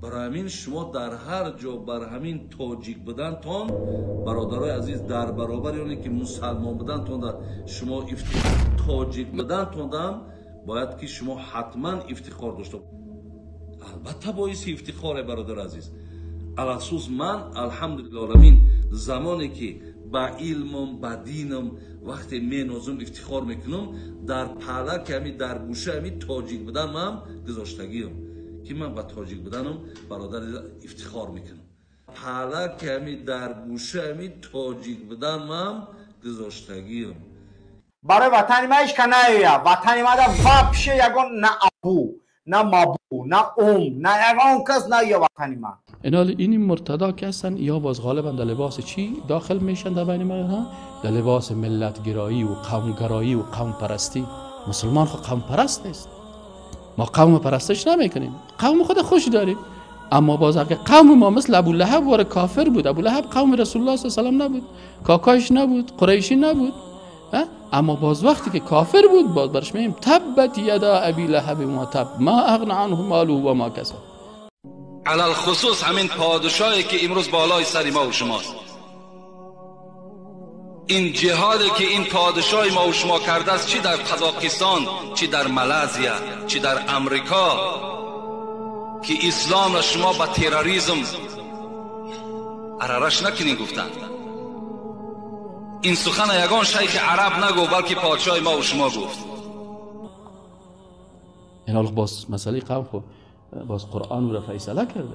برای همین شما در هر جا بر همین تاجیک بودن تان برادرای عزیز در برابر اونی که مسلمان بودن تان در شما تاجیک بودن تان باید که شما حتما افتخار داشته. البته باعث افتخاره برادر عزیز. علاسوس من الحمدلله العالمین زمانی که با علمم با دینم وقتی مینازم افتخار میکنم در پهلک همی در گوشه همی تاجیک بودن من گذاشتگیم که من با تاجیک بودنم برادر افتخار میکنم. پهلک همی در گوشه همی تاجیک بودن من گذاشتگیم. برای وطن ما ایش که نهیه وطن ما دا وابشه یگون نه ابو نه مابو نه نه یگون کس نهیه وطن ما. اینال این مرتدا که هستن یا باز غالبا در لباس چی داخل میشن در بین ما؟ در لباس ملت گرایی و قوم گرایی و قوم پرستی. مسلمان خود قوم پرست نیست. ما قوم پرستش نمیکنیم. قوم خود خوش داریم. اما باز اگه قوم ما مثل ابو لهب وار کافر بود. ابو لهب قوم رسول الله صلی الله علیه و آله نبود. کاکایش نبود. قریشی نبود. اما باز وقتی که کافر بود باز برش میگیم تبت یدا ابی لهب و تب ما اغنى عنه ماله و ما کسب. علل خصوص همین پادشاهی که امروز بالای سر ما و شماست. این جهادی که این پادشاه ما و شما کرده است چی در قزاقستان، چی در مالزیا، چی در امریکا که اسلام را شما با تروریسم ارارش نکنین گفتند. این سخن یگان شیخ عرب نگو بلکه پادشاه ما و شما گفت. این حال باز مسئله قوم خود باز قرآن رو فیصله کرده.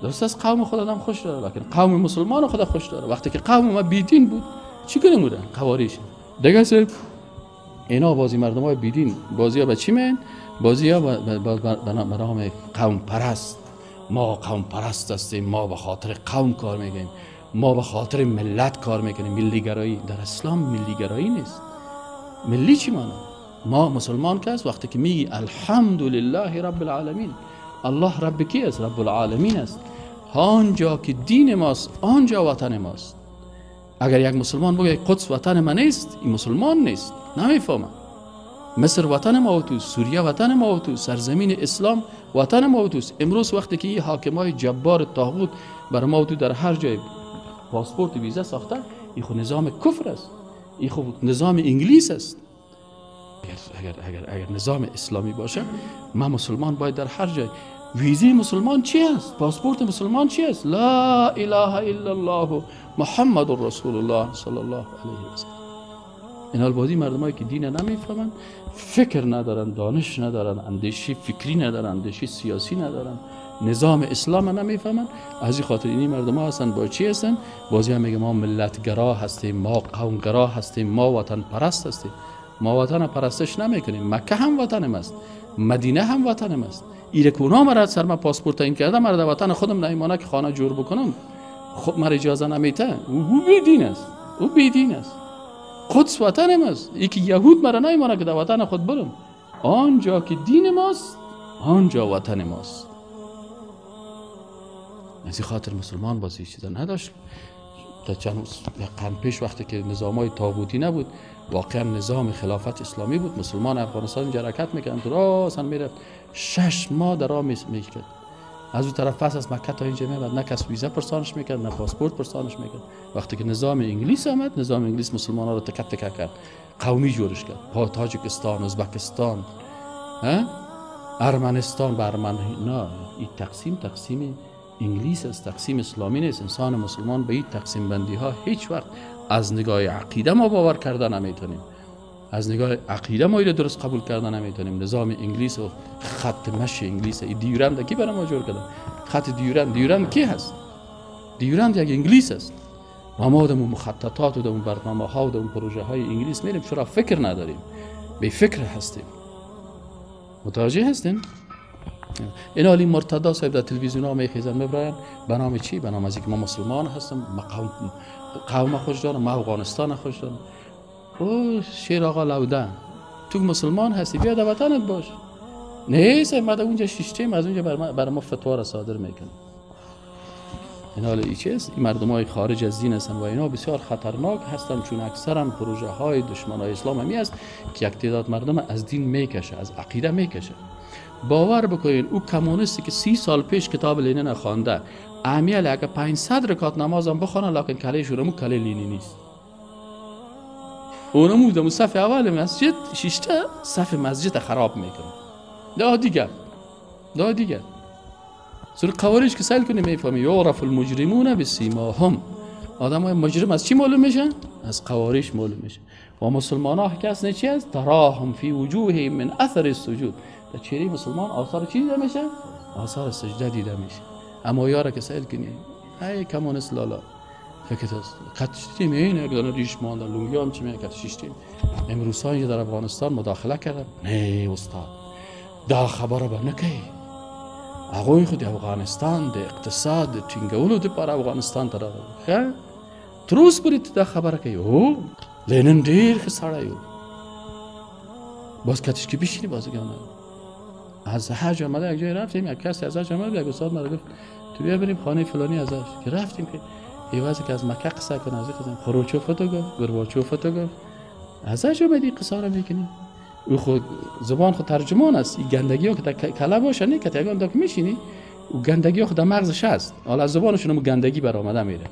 درست است قوم خود آدم خوش داره لکن قوم مسلمان خود خوش داره. وقتی که قوم ما بیدین بود چی کنیم بودن؟ قواریش دیگه سر اینا بازی مردم های بیدین بازی ها به چی میین؟ بازی ها به نام قوم پرست. ما قوم پرست هستیم، ما به خاطر قوم کار میکنیم، ما به خاطر ملت کار میکنیم. ملی گرایی در اسلام ملی گرایی نیست. ملی چی معنی؟ ما مسلمان کس وقتی که میگی الحمدلله رب العالمین، الله رب کی است؟ رب العالمین است. آنجا که دین ماست آنجا وطن ماست. اگر یک مسلمان بگه قدس وطن من نیست این مسلمان نیست، نمیفهمه. مصر وطن ما و تو، سوریه وطن ما و تو، سرزمین اسلام وطن ما و تو. امروز وقتی که این حاکمای جبار طاغوت بر ما و تو در هر جای پاسپورت ویزا ساختن این خود نظام کفر است، این خود نظام انگلیس است. اگر نظام اسلامی باشه ما مسلمان باید در هر جای ویزی مسلمان چی است؟ پاسپورت مسلمان چی است؟ لا اله الا الله محمد رسول الله صلی الله علیه و سلم. این حال بازی مردمایی که دین نمیفهمن، فکر ندارن، دانش ندارن، اندیشه فکری ندارن، اندیشه سیاسی ندارن، نظام اسلام نمیفهمن. از این خاطر اینی مردم هستن با چی هستن؟ بازی هم میگه ما ملتگرا هستیم، ما قومگرا هستیم، ما وطن پرست هستیم. ما وطن پرستش نمیکنیم. مکه هم وطن ماست، مدینه هم وطن ماست. ایره که اونا مرا سر ما پاسپورت این کرده مرا وطن خودم نمیمانه که خانه جور بکنم، خود مرا اجازه نمیته. او بیدین است، او بیدین است. قدس وطن ماست. یکی یهود مرا نمیمانه که در وطن خود برم. آنجا که دین ماست آنجا وطن ماست. از این خاطر مسلمان بازی چیزا نداشت. تا چند قرن پیش وقتی که نظامای طاغوتی نبود واقعا نظام خلافت اسلامی بود. مسلمان افغانستان اینجا حرکت میکردن، درستن میرفت 6 ماه در راه میکرد. از اون طرف پس از مکه تا اینجا میاد نه کس ویزا پرسانش میکرد نه پاسپورت پرسانش میکرد. وقتی که نظام انگلیس آمد، نظام انگلیس مسلمان‌ها رو تکه تکه کرد، قومی جورش کرد. تاجیکستان، ازبکستان، ارمنستان به ارمن، نه این تقسیم انگلیس است، تقسیم اسلامی نیست. انسان مسلمان به این تقسیم بندی ها هیچ وقت از نگاه عقیده ما باور کردن نمیتونیم. از نگاه عقیده ما اینو درست قبول کردن نمیتونیم. نظام انگلیس و خط مشی انگلیس، این دیورند کی برای ما جور کرده؟ خط دیورند کی هست؟ دیورند یک انگلیس است. ما دم مخططات و دم برنامه ها و دم پروژه های انگلیس میریم، چرا فکر نداریم؟ به فکر هستیم. متوجه هستین؟ این حالی مرتضی صاحب در تلویزیون ها میخیزن میبراین به نام چی؟ به نام از اینکه ما مسلمان هستم، ما قوم خوش دارم، ما افغانستان خوش دارم. او شیر آقا لوده، تو مسلمان هستی بیا در وطنت باش. نه صاحب ما در اونجا شیشتیم، از اونجا بر ما فتوا را صادر میکنم. این حال ای چیست؟ این مردم های خارج از دین هستند و اینا بسیار خطرناک هستند، چون اکثرا پروژه های دشمن های اسلام همی است که یک تعداد مردم از دین میکشه، از عقیده میکشه. باور بکنین او کمونیستی که 30 سال پیش کتاب لنین خوانده امیال اگه 500 رکعت نماز هم بخونه لکن کله شورمو کله لنینی است. اونمو دم صف اول مسجد شیشته صف مسجد خراب میکنه. دا دیگه سر خوارج که سال کنی میفهمی یعرف المجرمون بسیماهم. آدم های مجرم از چی معلوم میشن؟ از خوارج معلوم میشن. و مسلمان ها کس نه چی است؟ تراهم فی وجوه من اثر السجود. در چهره مسلمان آثار چی دیده میشه؟ آثار سجده دیده میشه. اما یاره که سال کنی ای کمونیست لالا فکر است کاتشتیم اینه که دارن ریش مانده لونگیام چی میگه کاتشتیم امروزایی در افغانستان مداخله کردن. نه استاد دا خبره به نکی اگوی خود افغانستان ده اقتصاد تینگولو ده پر افغانستان ترا خیر تروس برید دا خبره که او لنین دیر خساره یو باز کاتش کی بشینی بازی کنه. از حج آمده یک جای رفتیم یک کسی ازش آمد یک استاد مرا گفت تو بیا بریم خانه فلانی ازش که رفتیم که ایوازی که از مکه قصه کنه از این خروچو فتوگاف گرباچو فتوگاف ازش اومدی قصه رو میکنی. او خود زبان خود ترجمان است. این گندگی ها که کلا باشه نه که تگان داک میشینی او گندگی ها خود در مغزش هست. حالا از زبانشون هم گندگی برآمده میره.